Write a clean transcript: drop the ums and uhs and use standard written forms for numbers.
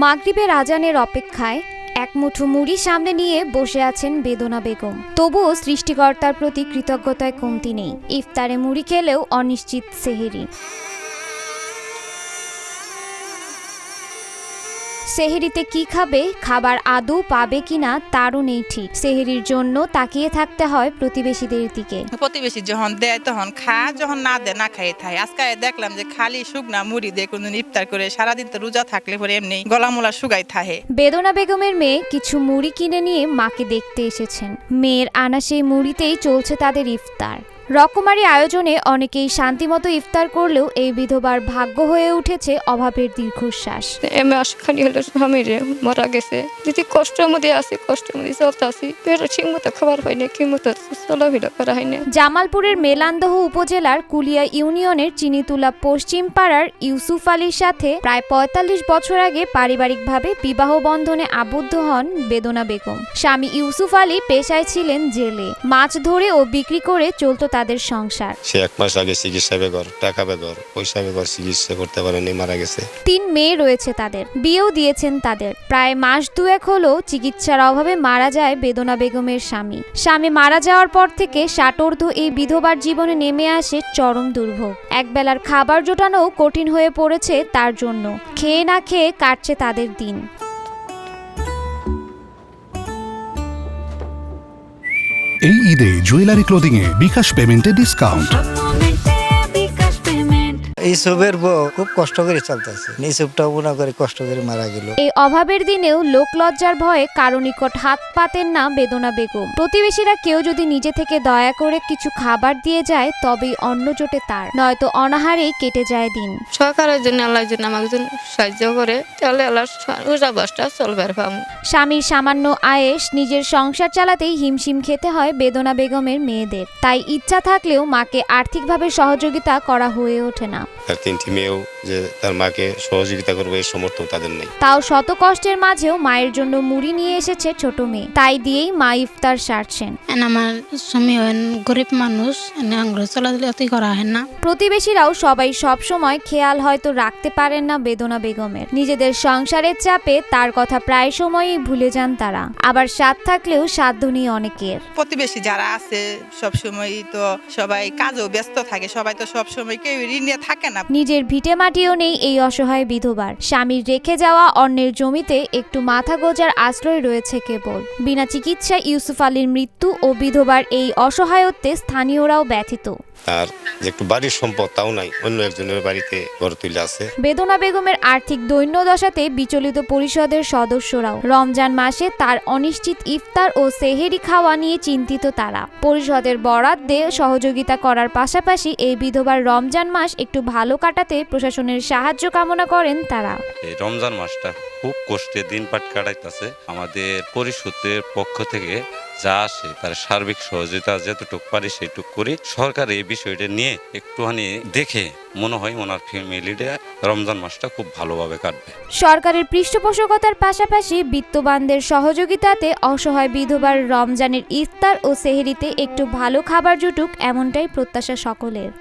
মাগরিবের আজানের অপেক্ষায় এক মুঠো মুড়ি সামনে নিয়ে বসে আছেন বেদনা বেগম। তবুও সৃষ্টিকর্তার প্রতি কৃতজ্ঞতায় কমতি নেই। ইফতারে মুড়ি খেলেও অনিশ্চিত সেহেরি। সেহেরিতে কি খাবে, খাবার আদৌ পাবে কিনা তারও নেই ঠিক। সেহেরির জন্য তাকিয়ে থাকতে হয় প্রতিবেশীদের দিকে। প্রতিবেশী যখন দেয় তখন খা, যখন না দেয় না খাই থাই। আজকে দেখলাম যে খালি শুকনা মুড়ি দিয়ে কোনদিন ইফতার করে সারাদিন তো রোজা থাকলে পরে এমনি গলামোলা শুকাই থাকে। বেদনা বেগমের মেয়ে কিছু মুড়ি কিনে নিয়ে মাকে দেখতে এসেছেন। মেয়ের আনা সেই মুড়িতেই চলছে তাদের ইফতার। রকমারি আয়োজনে অনেকেই শান্তিমতো ইফতার করলেও এই বিধবার ভাগ্য হয়ে উঠেছে অভাবের দীর্ঘশ্বাস। খালি হলো স্বামীরে মারা গেছে, যদি কষ্টের মধ্যে আছি, কষ্টের মধ্যে চলতে আছি, ঠিক মতো খাবার হয়নি, কি মতো চলাফেরা করা হয়নি। জামালপুরের মেলান্দহ উপজেলার কুলিয়া ইউনিয়নের চিনিতুলা পশ্চিম পাড়ার ইউসুফ আলীর সাথে প্রায় ৪৫ বছর আগে পারিবারিকভাবে বিবাহ বন্ধনে আবদ্ধ হন বেদনা বেগম। স্বামী ইউসুফ আলী পেশায় ছিলেন জেলে। মাছ ধরে ও বিক্রি করে চলত তাদের সংসার। সে ১ মাস আগে চিকিৎসা বেগর, টাকা বেগর, পয়সা বেগর, চিকিৎসা করতে পারেনি, মারা গেছে। ৩ মেয়ে রয়েছে তাদের, বিয়েও দিয়েছেন তাদের। প্রায় মাস দুয়েক হলো চিকিৎসার অভাবে মারা যায় বেদনা বেগমের স্বামী। স্বামী মারা যাওয়ার পর থেকে ষাটোর্ধ্ব এই বিধবার জীবনে নেমে আসে চরম দুর্ভোগ। একবেলার খাবার জোটানোও কঠিন হয়ে পড়েছে তার জন্য। খেয়ে না খেয়ে কাটছে তাদের দিন। এই ঈদে জুয়েলারি ক্লোদিং এ বিকাশ পেমেন্টে ডিসকাউন্ট। ইসুফের বউ খুব কষ্ট করে চলতেছে, ইসুফটাও মনে করে কষ্ট করে মারা গেল। এই অভাবের দিনেও লোক লজ্জার ভয়ে কারো নিকট হাত পাতেন না বেদনা বেগম। প্রতিবেশীরা কেউ যদি নিজে থেকে দয়া করে কিছু খাবার দিয়ে যায় তবেই অন্ন জোটে তার, নয়তো অনাহারেই কেটে যায় দিন। সরকারের জন্য আল্লাহর জন্য আমাকে সাহায্য করে, তাহলে আল্লাহ রোজা বাসটা চলবার পাবো। স্বামীর সামান্য আয়েশ নিজের সংসার চালাতেই হিমশিম খেতে হয় বেদনা বেগমের মেয়েদের। তাই ইচ্ছা থাকলেও মাকে আর্থিকভাবে সহযোগিতা করা হয়ে ওঠে না। তার ৩টি মেয়েও যে তার মাকে সহযোগিতা করবে এই সমর্থন তাদের নেই। তাও শত কষ্টের মাঝেও মায়ের জন্য মুড়ি নিয়ে এসেছে ছোট মেয়ে। তাই দিয়েই মা ইফতার সারছেন। আমার স্বামী গরিব মানুষ, চলাচলি করা হয় না। প্রতিবেশীরাও সবাই সব সময় খেয়াল হয়তো রাখতে পারেন না বেদনা বেগমের। নিজেদের সংসারের চাপে তার কথা প্রায় সময়ই ভুলে যান তারা। আবার স্বাদ থাকলেও সাধ্য নেই অনেকের। প্রতিবেশী যারা আছে সব সময় তো সবাই কাজেও ব্যস্ত থাকে, সবাই তো সব সময় কেউ ঋণে থাকে না। নিজের ভিটে মাটিও নেই এই অসহায় বিধবার। স্বামীর রেখে যাওয়া অন্যের জমিতে একটু মাথা গোজার আশ্রয় রয়েছে কেবল। বিনা চিকিৎসায় ইউসুফ আলীর মৃত্যু ও বিধবার এই অসহায়ত্বে স্থানীয়রাও ব্যথিত। তার যে একটু বাড়ির সম্পদ তাও নাই, অন্য একজনের বাড়িতে ঘর তুলে আছে। বেদনা বেগমের আর্থিক দৈন্যদশাতে বিচলিত পরিষদের সদস্যরাও। রমজান মাসে তার অনিশ্চিত ইফতার ও সেহেরি খাওয়া নিয়ে চিন্তিত তারা। পরিষদের বরাত দিয়ে সহযোগিতা করার পাশাপাশি এই বিধবার রমজান মাস একটু ভালো কাটাতে প্রশাসনের সাহায্য কামনা করেন তারা। এই রমজান মাসটা খুব কষ্টে দিন পাট কাটাইতেছে। আমাদের পরিষদের পক্ষ থেকে যা আসে তার সার্বিক সহযোগিতা যেটুকু পারি সেইটুকু করি। সরকার এই বিষয়টা নিয়ে একটুখানি দেখে মনে হয় ওনার ফ্যামিলিটা রমজান মাসটা খুব ভালোভাবে কাটবে। সরকারের পৃষ্ঠপোষকতার পাশাপাশি বিত্তবানদের সহযোগিতাতে অসহায় বিধবার রমজানের ইফতার ও সেহরিতে একটু ভালো খাবার জুটুক, এমনটাই প্রত্যাশা সকলের।